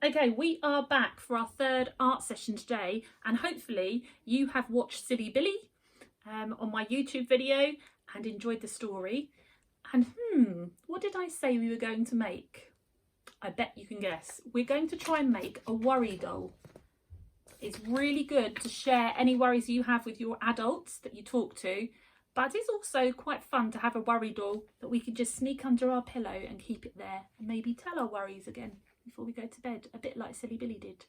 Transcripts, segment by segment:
Okay, we are back for our third art session today, and hopefully you have watched Silly Billy on my YouTube video and enjoyed the story. And what did I say we were going to make? I bet you can guess. We're going to try and make a worry doll. It's really good to share any worries you have with your adults that you talk to, but it's also quite fun to have a worry doll that we can just sneak under our pillow and keep it there and maybe tell our worries again before we go to bed, a bit like Silly Billy did,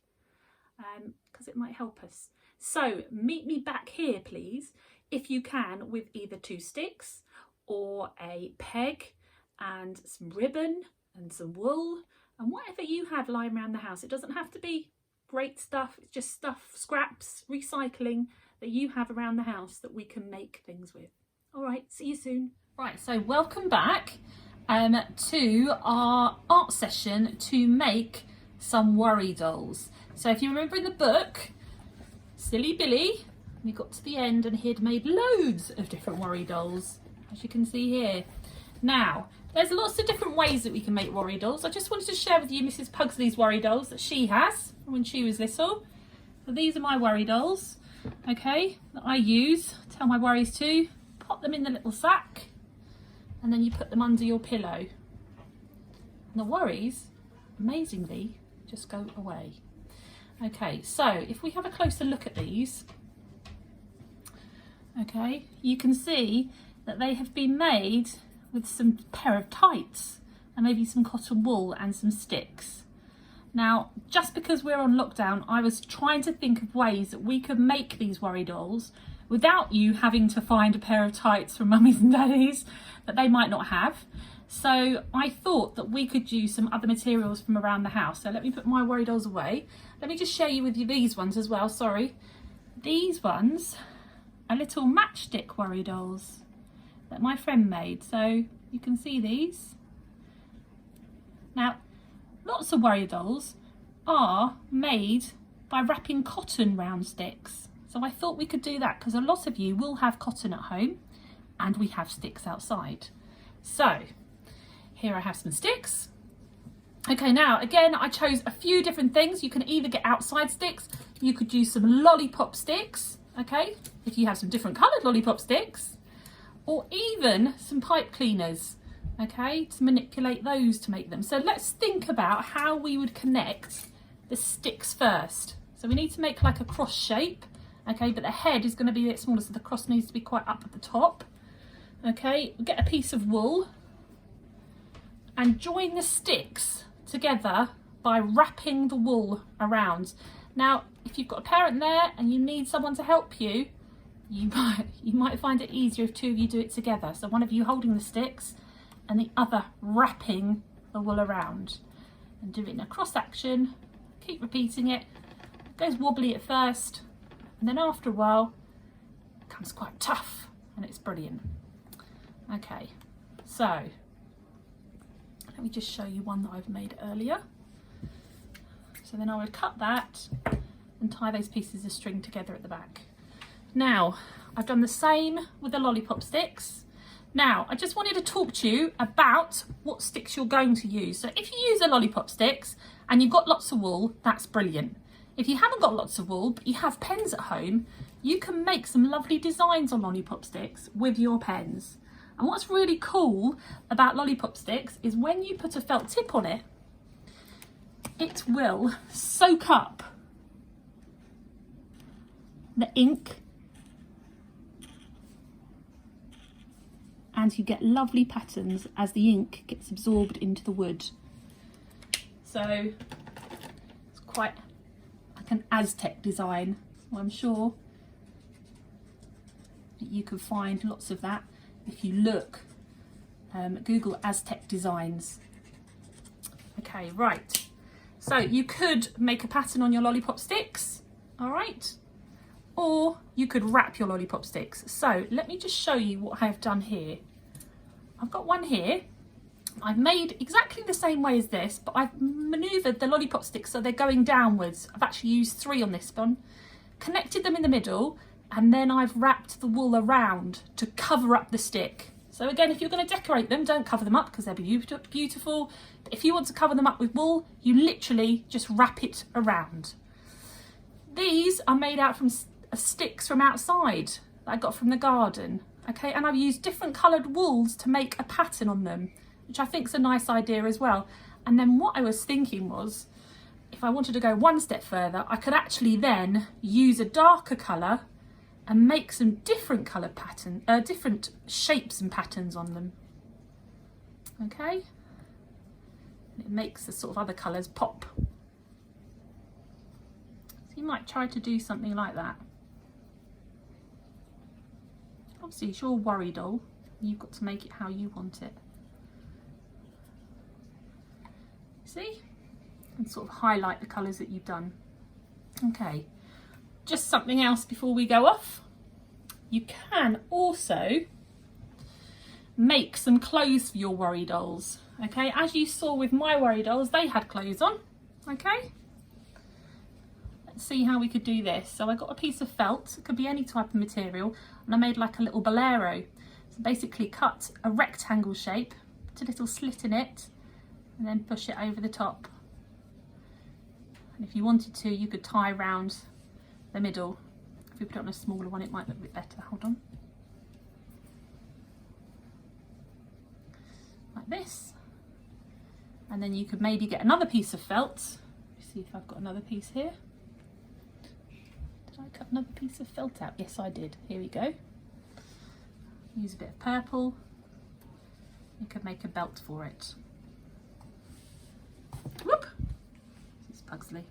because it might help us. So meet me back here, please, if you can, with either 2 sticks or a peg and some ribbon and some wool and whatever you have lying around the house. It doesn't have to be great stuff, it's just stuff, scraps, recycling that you have around the house that we can make things with. All right, see you soon. Right, so welcome back to our art session to make some worry dolls. So if you remember in the book, Silly Billy, we got to the end and he'd made loads of different worry dolls, as you can see here. Now, there's lots of different ways that we can make worry dolls. I just wanted to share with you Mrs. Pugsley's worry dolls that she has from when she was little. So these are my worry dolls, okay, that I use, tell my worries to. Pop them in the little sack and then you put them under your pillow. And the worries, amazingly, just go away. Okay, so if we have a closer look at these, okay, you can see that they have been made with some pair of tights and maybe some cotton wool and some sticks. Now, just because we're on lockdown, I was trying to think of ways that we could make these worry dolls without you having to find a pair of tights from mummies and daddies that they might not have. So I thought that we could use some other materials from around the house. So let me put my worry dolls away. Let me just share you with you these ones as well, sorry. These ones are little matchstick worry dolls that my friend made. So you can see these. Now, lots of worry dolls are made by wrapping cotton round sticks. So I thought we could do that because a lot of you will have cotton at home and we have sticks outside. So here I have some sticks. Okay, now again, I chose a few different things. You can either get outside sticks, you could use some lollipop sticks, okay, if you have some different coloured lollipop sticks, or even some pipe cleaners, okay, to manipulate those to make them. So let's think about how we would connect the sticks first. So we need to make like a cross shape, okay, but the head is going to be a bit smaller, so the cross needs to be quite up at the top. Okay, we'll get a piece of wool and join the sticks together by wrapping the wool around. Now, if you've got a parent there and you need someone to help you, you might find it easier if 2 of you do it together. So one of you holding the sticks and the other wrapping the wool around. And do it in a cross action, keep repeating it. It goes wobbly at first, and then after a while, it becomes quite tough and it's brilliant. Okay, so let me just show you one that I've made earlier. So then I would cut that and tie those pieces of string together at the back. Now, I've done the same with the lollipop sticks. Now, I just wanted to talk to you about what sticks you're going to use. So if you use the lollipop sticks and you've got lots of wool, that's brilliant. If you haven't got lots of wool, but you have pens at home, you can make some lovely designs on lollipop sticks with your pens. And what's really cool about lollipop sticks is when you put a felt tip on it, it will soak up the ink and you get lovely patterns as the ink gets absorbed into the wood. So it's quite like an Aztec design. So I'm sure that you can find lots of that if you look, Google Aztec designs. Okay, right. So you could make a pattern on your lollipop sticks, all right? Or you could wrap your lollipop sticks. So let me just show you what I've done here. I've got one here. I've made exactly the same way as this, but I've manoeuvred the lollipop sticks so they're going downwards. I've actually used 3 on this one, connected them in the middle, and then I've wrapped the wool around to cover up the stick. So So again, if you're going to decorate them, don't cover them up because they'll be beautiful. But if you want to cover them up with wool, you literally just wrap it around. These are made out from sticks from outside that I got from the garden. Okay, and I've used different coloured wools to make a pattern on them, which I think is a nice idea as well. And then what I was thinking was, if I wanted to go one step further, I could actually then use a darker colour and make some different colour pattern, different shapes and patterns on them. Okay, and it makes the sort of other colours pop. So you might try to do something like that. Obviously it's your worry doll, you've got to make it how you want it. See? And sort of highlight the colours that you've done. Okay, just something else before we go off. You can also make some clothes for your worry dolls. Okay, as you saw with my worry dolls, they had clothes on. Okay, let's see how we could do this. So I got a piece of felt, it could be any type of material, and I made like a little bolero. So basically cut a rectangle shape, put a little slit in it, and then push it over the top. And if you wanted to, you could tie around the middle. If we put it on a smaller one, it might look a bit better. Hold on. Like this. And then you could maybe get another piece of felt. Let's see if I've got another piece here. Did I cut another piece of felt out? Yes, I did. Here we go. Use a bit of purple. You could make a belt for it. Whoop! This is Pugsley.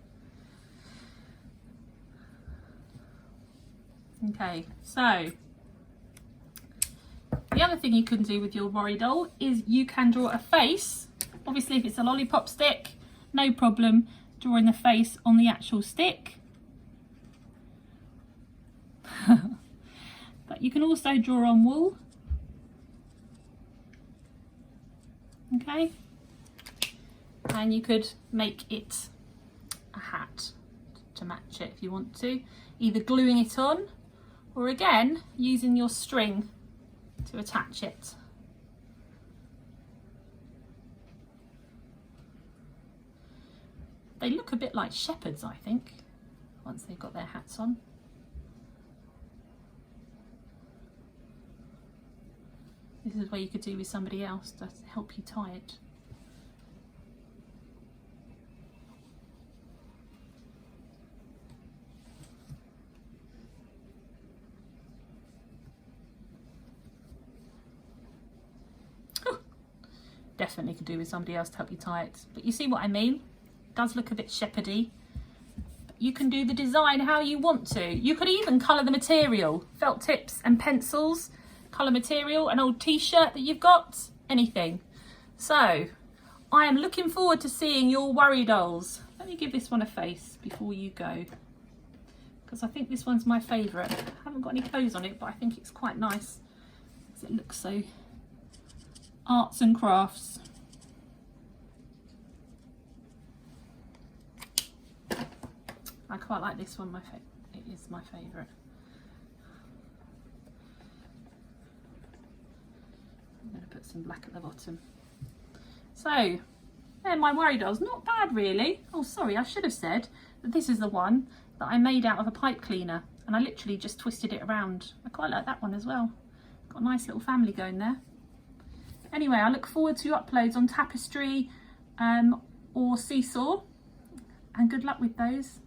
Okay, so the other thing you can do with your worry doll is you can draw a face. Obviously, if it's a lollipop stick, no problem drawing the face on the actual stick. But you can also draw on wool. Okay. And you could make it a hat to match it if you want to, either gluing it on or again using your string to attach it. They look a bit like shepherds, I think, once they've got their hats on. This is what you could do with somebody else to help you tie it. Definitely could do with somebody else to help you tie it. But you see what I mean? It does look a bit shepherdy. But you can do the design how you want to. You could even colour the material. Felt tips and pencils, colour material, an old t-shirt that you've got, anything. So, I am looking forward to seeing your worry dolls. Let me give this one a face before you go, because I think this one's my favourite. I haven't got any clothes on it, but I think it's quite nice because it looks so arts and crafts. I quite like this one. It is my favourite. I'm going to put some black at the bottom. So, there, my worry dolls. Not bad, really. Oh, sorry, I should have said that this is the one that I made out of a pipe cleaner, and I literally just twisted it around. I quite like that one as well. Got a nice little family going there. Anyway, I look forward to your uploads on Tapestry or Seesaw, and good luck with those.